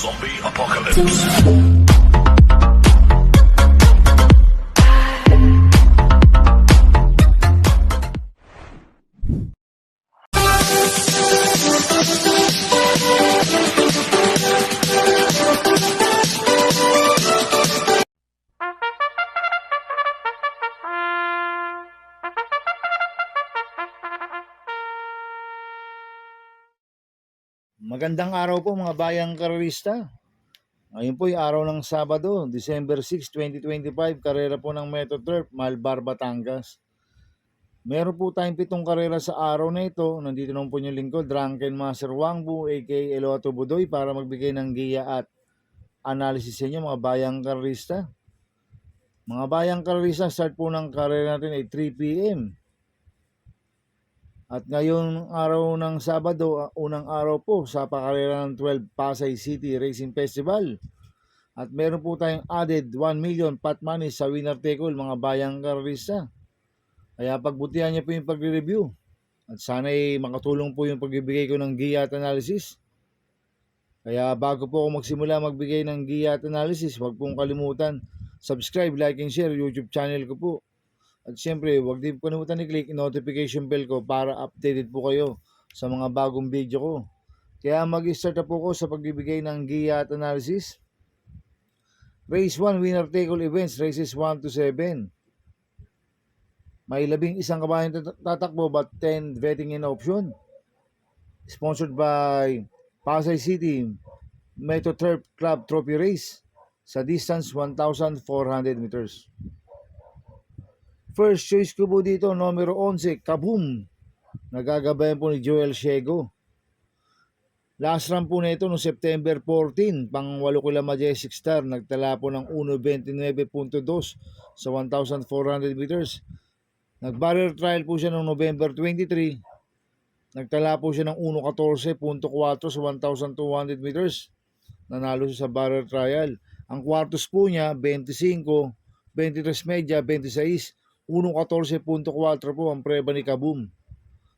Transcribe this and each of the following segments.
Zombie Apocalypse. Magandang araw po mga bayang karerista. Ngayon po ay araw ng Sabado, December 6, 2025, karera po ng Metro Turf, Malbar, Batangas. Meron po tayong 7 karera sa araw na ito. Nandito naman po yung lingkod, Drunken Master Wangbu, aka Eloato Budoy, para magbigay ng giya at analysis sa inyo mga bayang karerista. Mga bayang karerista, start po ng karera natin ay 3 p.m. At ngayon araw ng Sabado, unang araw po sa pakarera ng 12 Pasay City Racing Festival. At meron po tayong added 1 million pot money sa winner take all mga bayang karerista. Kaya pagbutihan niyo po yung pagre-review. At sana'y makatulong po yung pagbibigay ko ng giya at analysis. Kaya bago po ako magsimula magbigay ng giya at analysis, huwag pong kalimutan subscribe, like, and share YouTube channel ko po. At syempre, huwag din po kalimutan i-click notification bell ko para updated po kayo sa mga bagong video ko. Kaya mag-start na po ko sa pagbibigay ng giya at analysis. Race 1, winner take all events, races 1 to 7. May 11 kabayan tatakbo but 10 vetting in option. Sponsored by Pasay City Metro Turf Club Trophy Race sa distance 1,400 meters. First choice ko po dito, numero 11, Kaboom. Nagagabayan po ni Joel Ciego. Last run po na ito noong September 14, pang 8 kila Majestic Star. Nagtala po ng 1.29.2 sa 1,400 meters. Nag-barrier trial po siya noong November 23. Nagtala po siya ng 1.14.4 sa 1,200 meters. Nanalo siya sa barrier trial. Ang quartos po niya, 25, 23 media, 26, 1.14.4 po ang preba ni Kaboom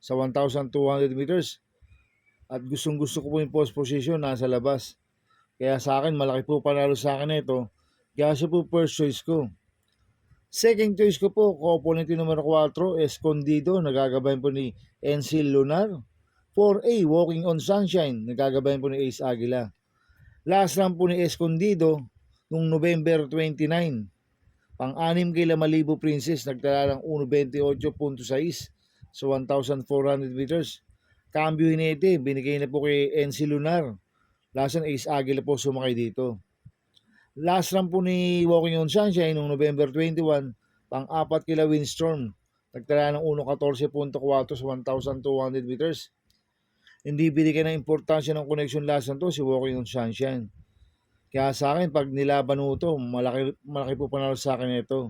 sa 1,200 meters. At gustong gusto ko po yung post position nasa labas. Kaya sa akin, malaki po panalo sa akin ito. Kaya siya po first choice ko. Second choice ko po, co-opponent numero 4, Escondido. Nagagabayan po ni Encil Lunar. 4A, Walking on Sunshine. Nagagabayan po ni Ace Aguila. Last run po ni Escondido noong November 29. Pang-6 kila Malibu Princess, nagtala ng 1.28.6 sa 1,400 meters. Cambio Hinete, binigay na po kay NC Lunar. Last run, Ace Aguila po sumakay dito. Last run po ni Walking on Sunshine noong November 21, pang-4 kila Windstorm, nagtala ng 1.14.4 sa 1,200 meters. Hindi binigay ng importansya ng connection last run to si Walking on Sunshine. Kaya sa akin, pag nilaban mo ito, malaki po panalo sa akin ito.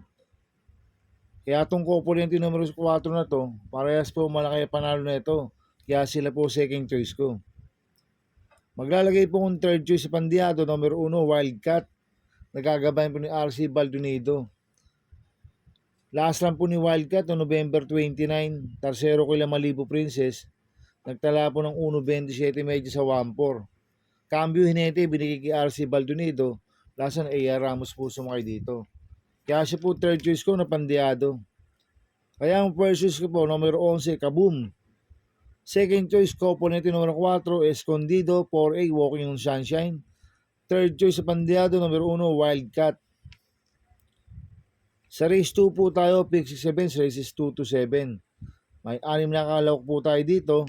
Kaya itong co-opponent numero 4 na to, parehas po malaki panalo na ito. Kaya sila po second choice ko. Maglalagay po kong third choice sa Pandiado, numero 1, Wildcat. Nagagabayan po ni RC Baldonado. Last run po ni Wildcat no November 29, tarsero kila Malibu Princess. Nagtala po ng 1.27 medyo sa 1.4. Cambio Hinete, binigay kay RC Baldonado. Last run, A.R. Ramos po sumakay dito. Kaya siya po third choice ko na Pandiado. Kaya ang first choice ko po, numero 11, Kaboom. Second choice ko, opponent numero 4, Escondido. 4A, Walking on Sunshine. Third choice sa Pandiado, numero 1, Wildcat. Sa race 2 po tayo, pick 6 events, races 2 to 7. May 6 na kalawak po tayo dito.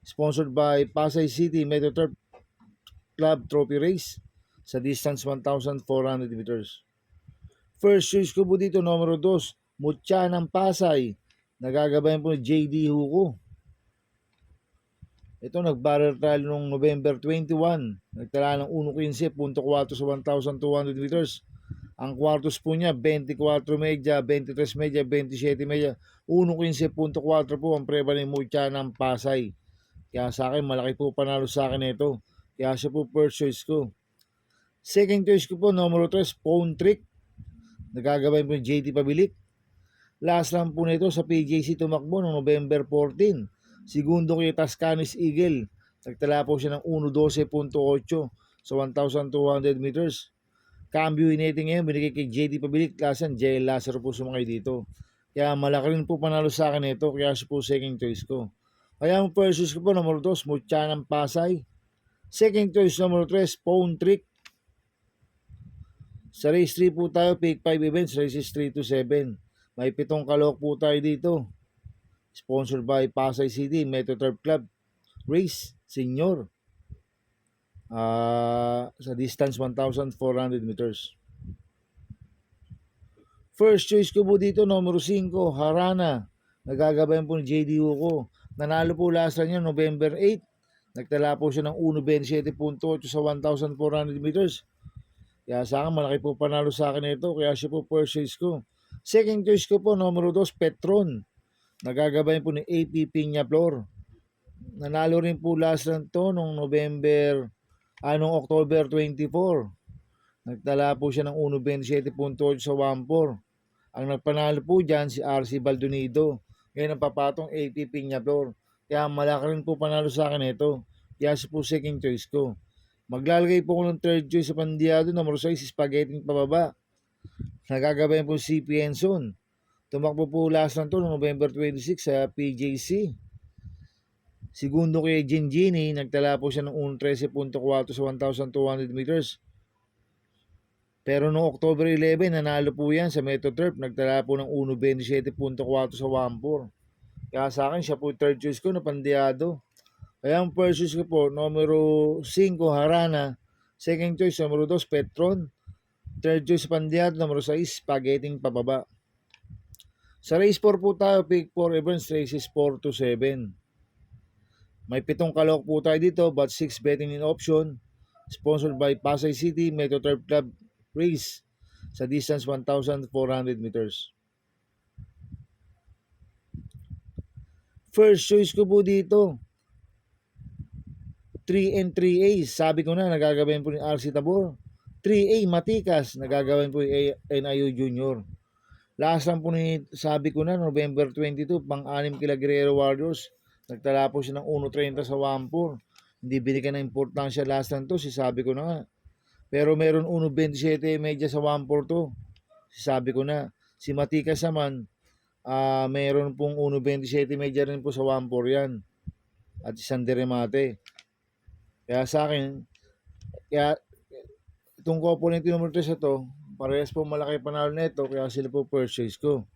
Sponsored by Pasay City Metro Turf Club Trophy Race sa distance 1,400 meters. First choice ko po dito, numero 2, Mutya ng Pasay. Nagagabayan po ni JD Hugo. Ito nag-barrier trial noong November 21. Nagtala ng 1.15.4 sa 1,200 meters. Ang quartos po niya, 24 media, 23 media, 27 media, 1.15.4 po ang preba ni Mutya ng Pasay. Kaya sa akin, malaki po panalo sa akin ito. Kaya siya po first choice ko. Second choice ko po, numero 3, Phone Trick. Nagagabayan po ni JT Pabilik. Last run po nito sa PJC tumakbo noong November 14. Segundo kay Tascanis Eagle. Nagtala po siya ng 1.12.8 sa 1,200 meters. Cambio Inete ngayon, binigay kay JD Pabilik, klasan, JL Lazaro po sumakay dito. Kaya malaki rin po panalo sa akin ito, kaya siya po second choice ko. Kaya ang first choice ko po, number 2, Smooth-Chanang Pasay. Second choice, number 3, Phone Trick. Sa race 3 po tayo, pick 5 events, races 3 to 7. May 7 kalok po tayo dito. Sponsored by Pasay City, Metro Turf Club. Race, Senior. Sa distance 1,400 meters. First choice ko po dito, numero 5, Harana. Nagagabayan po ni JD Hugo. Nanalo po last niya November 8. Nagtala po siya ng 1.27.8 sa 1,400 meters. Kaya sa akin, malaki po panalo sa akin ito. Kaya siya po first choice ko. Second choice ko po, numero 2, Petron. Nagagabayan po ni AP Piñaflor. Nanalo rin po last run to nung October 24. Nagtala po siya ng 1.27.8 sa 1.4. Ang nagpanalo po dyan si RC Baldonido. Ngayon ang papatong AP Piñaflor. Kaya malaki rin po panalo sa akin ito. Kaya siya po second choice ko. Maglalagay po ko ng third choice sa Pandiado. Number 6, Spaghetti pababa. Nagagabayan po si Pienson. Tumakbo po last run to noong November 26 sa PJC. Segundo kay Gingini, nagtala po siya ng 1.13.4 sa 1,200 meters. Pero noong October 11, nanalo po yan sa Metro Turf. Nagtala po ng 1.27.4 sa 1.4. Kaya sa akin, siya po third choice ko na Pandiado. Kaya ang first choice ko po, numero 5, Harana. Second choice, numero 2, Petron. Third choice, Pandiado. Numero 6, Spaghetti pababa. Sa race 4 po tayo, pick 4 events, races 4 to 7. May 7 kalok po tayo dito, but 6 betting in option. Sponsored by Pasay City, Metro Turf Club race sa distance 1,400 meters. First choice ko po dito, 3 and 3A. Sabi ko na, nagagabayan po ni RC Tabor. 3A, Matikas, nagagabayan po ni NIU Junior. Last lang po ni, sabi ko na, November 22, pang-6 kila Guerrero Warriors. Nagtala po siya ng 1.30 sa 1.4. Hindi binigyan ng importansya last lang to, sabi ko na nga. Pero meron 1.27 medya sa 1.4 to. Sabi ko na. Si Matikas naman, meron pong 1.27 medya rin po sa 1.4 yan. At isang deremate. Kaya sa akin, itong component number 3 na to, parehas po malaki panalo nito, kaya sila po first choice ko.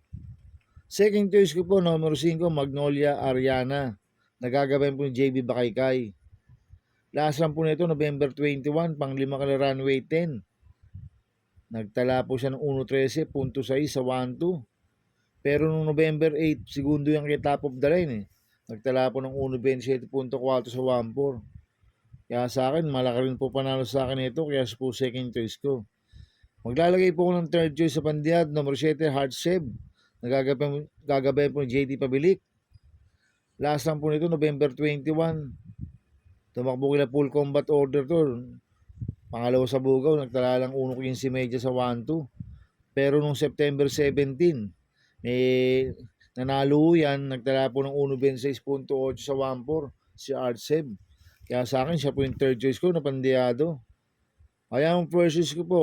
Second choice ko po, numero 5, Magnolia Ariana. Nagagabayan po ni JB Bakaykay. Last lang po nito, November 21, pang 5 kala runway 10. Nagtala po siya ng 1.13.6 sa 1.2. Pero nung November 8, segundo yung kay top of the line eh. Nagtala po ng 1.27.4 sa 1.4. Kaya sa akin, malaki rin po panalo sa akin ito, kaya po second choice ko. Maglalagay po ko ng third choice sa Pandiad, number 7, Hard Save. Nagagabayan po ni JD Pabilik. Last lang po nito, November 21. Tumakbo kila full combat order to. Pangalawa sa Bugaw, nagtala lang 1.15 medya sa 1.2. Pero nung September 17, nanalo yan, nagtala po ng 1.26.8 sa 1.4 si Artseb. Kaya sa akin, siya po yung third choice ko na Pandiado. Kaya ang first choice ko po,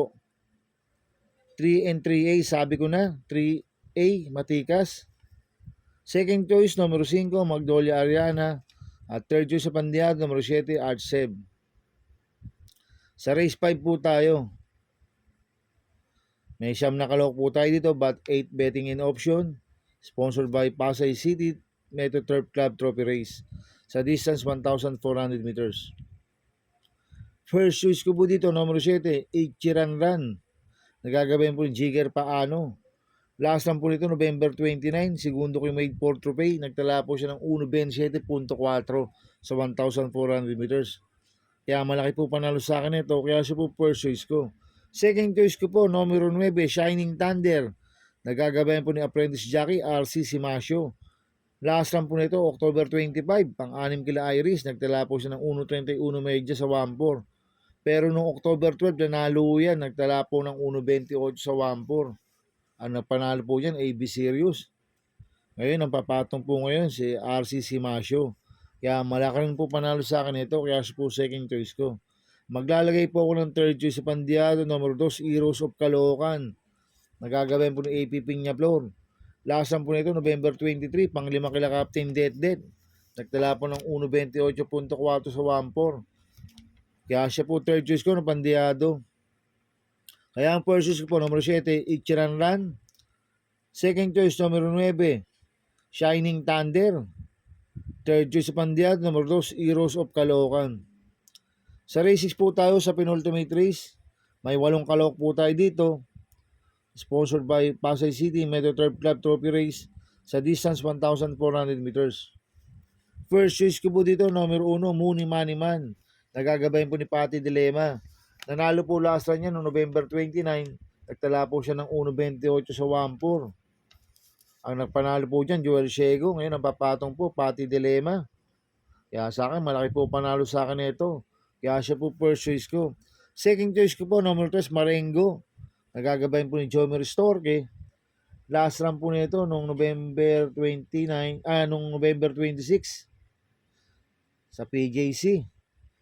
3 and 3A, sabi ko na, 3A, Matikas. Second choice, numero 5, Magnolia Ariana. At third choice sa Pandiado, numero 7, Artseb. Sa race 5 po tayo. May 9 na kalok po tayo dito, but 8 betting in option. Sponsored by Pasay City Metro Turf Club Trophy Race. Sa distance 1,400 meters. First choice ko po dito, numero 7, Ichiran Run. Nagagabayan po ni Jigger Paano. Last lang po nito, November 29, segundo ko yung made for trophy. Nagtala po siya ng 1.27.4 sa 1,400 meters. Kaya malaki po panalo sa akin ito, kaya siya po first choice ko. Second choice ko po, numero 9, Shining Thunder. Nagagabayan po ni Apprentice Jockey, RC Simasio. Last lang po nito, October 25, pang-6 kila Iris. Nagtala po siya ng 1.31 medya sa 1.4. Pero noong October 12, nanalo yan. Nagtala po ng 1.28 sa 1.4. Ang napanalo po dyan, AB Sirius. Ngayon, ang papatong po ngayon si RC Simasio. Kaya malaki rin po panalo sa akin ito, kaya siya po second choice ko. Maglalagay po ako ng third choice sa Pandiado, numero 2, Heroes of Caloocan. Nagagabayan po ng AP Piñaflor. Last run po nito, November 23, pang 5 kila Captain Det. Nagtala po ng 1.28.4 sa 1-4. Kaya siya po third choice ko ng Pandiado. Kaya ang first choice ko po, numero 7, Ichiran Run. Second choice, numero 9, Shining Thunder. Third choice sa Pandiado, numero 2, Heroes of Caloocan. Sa races po tayo sa penultimate race. May 8 kalok po tayo dito. Sponsored by Pasay City Metro Turf Club Trophy Race sa distance 1,400 meters. First choice ko po dito, numero 1, Mooney Money Man. Nagagabayan po ni Patty Dilema. Nanalo po last run niya noong November 29. Nagtala po siya ng 1.28 sa 1-4. Ang nagpanalo po dyan, Joel Shego. Ngayon, ang papatong po, Patty Dilema. Kaya sa akin, malaki po panalo sa akin ito. Kaya siya po first choice ko. Second choice ko po, number 3, Marengo. Nagagabayan po ni Jomer Storke. Last run po nito noong November 26 sa PJC.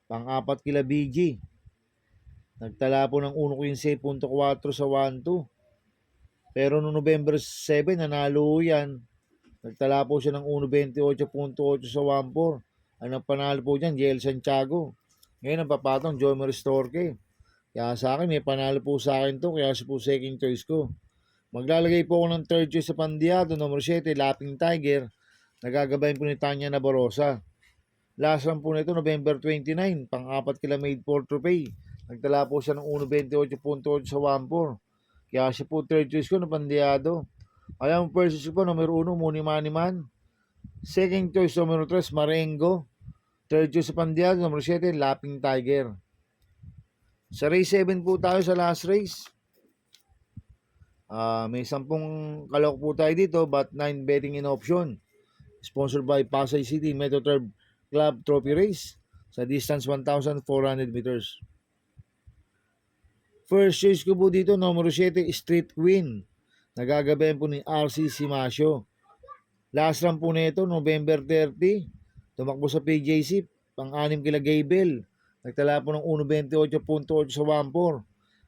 Pang-4 kila BG. Nagtala po ng 1.15.4 sa 1-2. Pero noong November 7, nanalo yan. Nagtala po siya ng 1.28.8 sa 1-4. Ang nagpanalo po dyan, JL Santiago. Ngayon ang papatong, Jomer Storke. Kaya sa akin, may panalo po sa akin to. Kaya siya po second choice ko. Maglalagay po ako ng third choice sa Pandiado, numero 7, Lapping Tiger. Nagagabayan po ni Tanya Nabarosa. Last run po nito, November 29, pang-4 kila Made for Trophy. Nagtala po siya ng 1.28.8 sa 1-4. Kaya siya po third choice ko na Pandiado. Kaya ang first choice ko po, numero 1, Mooney Money Man. Second choice, numero 3, Marengo. Third choice sa Pandiado, numero 7, Lapping Tiger. Sa race 7 po tayo sa last race. May 10 kalok po tayo dito, but 9 betting in option. Sponsored by Pasay City Metro Turf Club Trophy Race sa distance 1,400 meters. First choice ko po dito, numero 7, Street Queen. Nagagabayan po ni RC Simasio. Last run po nito, November 30. Tumakbo sa PJC, pang-6 kila Gable. Nagtala po ng 1.28.8 sa 1-4.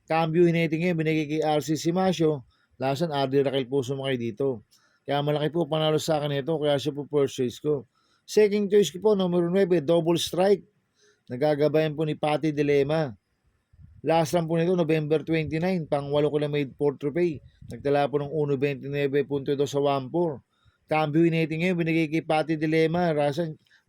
Cambio hineting ngayon, binigay kay RC Simasio. Lasan, RD Raquel po sumakay dito. Kaya malaki po panalo sa akin ito, kaya siya po first choice ko. Second choice ko po, numero 9, Double Strike. Nagagabayan po ni Patty Dilema. Last run po nito, November 29, pang-8 kila Made for Trophy. Nagtala po ng 1.29.2 sa 1-4. Cambio hineting ngayon, binigay kay Patty Dilema.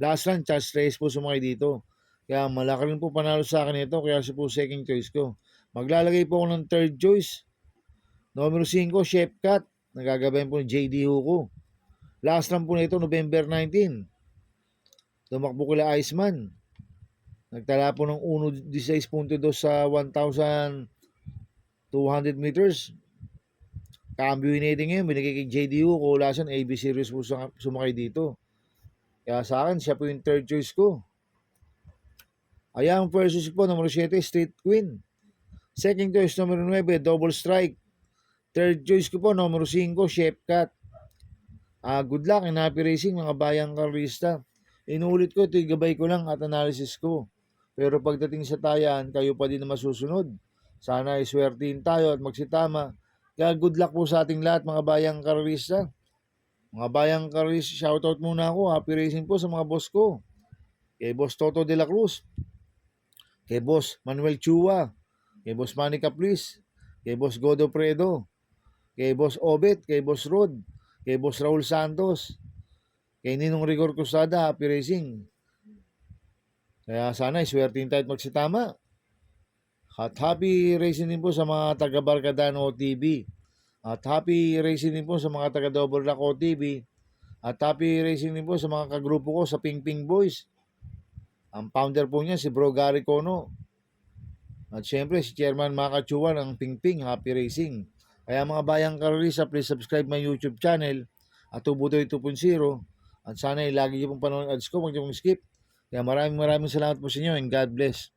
Last run, Charles Reyes po sumakay dito. Kaya malaki rin po panalo sa akin ito, kaya siya po second choice ko. Maglalagay po ako ng third choice. Numero 5, Chef Cat. Nagagabayan po ni JD Hugo. Last run po nito, November 19. Tumakbo kila Iceman. Nagtala po ng 1.16.2 sa 1,200 meters. Cambio hineting ngayon, binigay kay JD Hugo. Lasan, AB Series po sumakay dito. Kaya sa akin, siya po yung third choice ko. Ayan ang first choice po, numero 7, Street Queen. Second choice, numero 9, Double Strike. Third choice ko po, numero 5, Chef Cat. Good luck and happy racing mga bayang karista. Inulit ko, ito gabay ko lang at analysis ko. Pero pagdating sa tayan, kayo pa din na masusunod. Sana iswertihin tayo at magsitama. Kaya good luck po sa ating lahat mga bayang karista. Mga bayang karista, shoutout muna ako. Happy racing po sa mga boss ko. Kay Boss Toto de la Cruz. Kay Boss Manuel Chua, kay Boss Manny Caplis, kay Boss Godo Predo, kay Boss Obet, kay Boss Rod, kay Boss Raul Santos, kay Ninong Rigor Cruzada, happy racing. Kaya sana iswertihin tayo at magsitama. At happy racing din po sa mga taga Barcadano TV. At happy racing din po sa mga taga Double Rock TV. At happy racing din po sa mga kagrupo ko sa Ping Ping Boys. Ang founder po niya si Bro Gary Cono. At syempre si Chairman Maka Chuan ng Ping Ping Happy Racing. Kaya mga bayang karista, please subscribe my YouTube channel at Tubutoy 2.0. At sana lagi niyo pong panonood ads ko, huwag niyo pong skip. Kaya maraming salamat po sa inyo and God bless.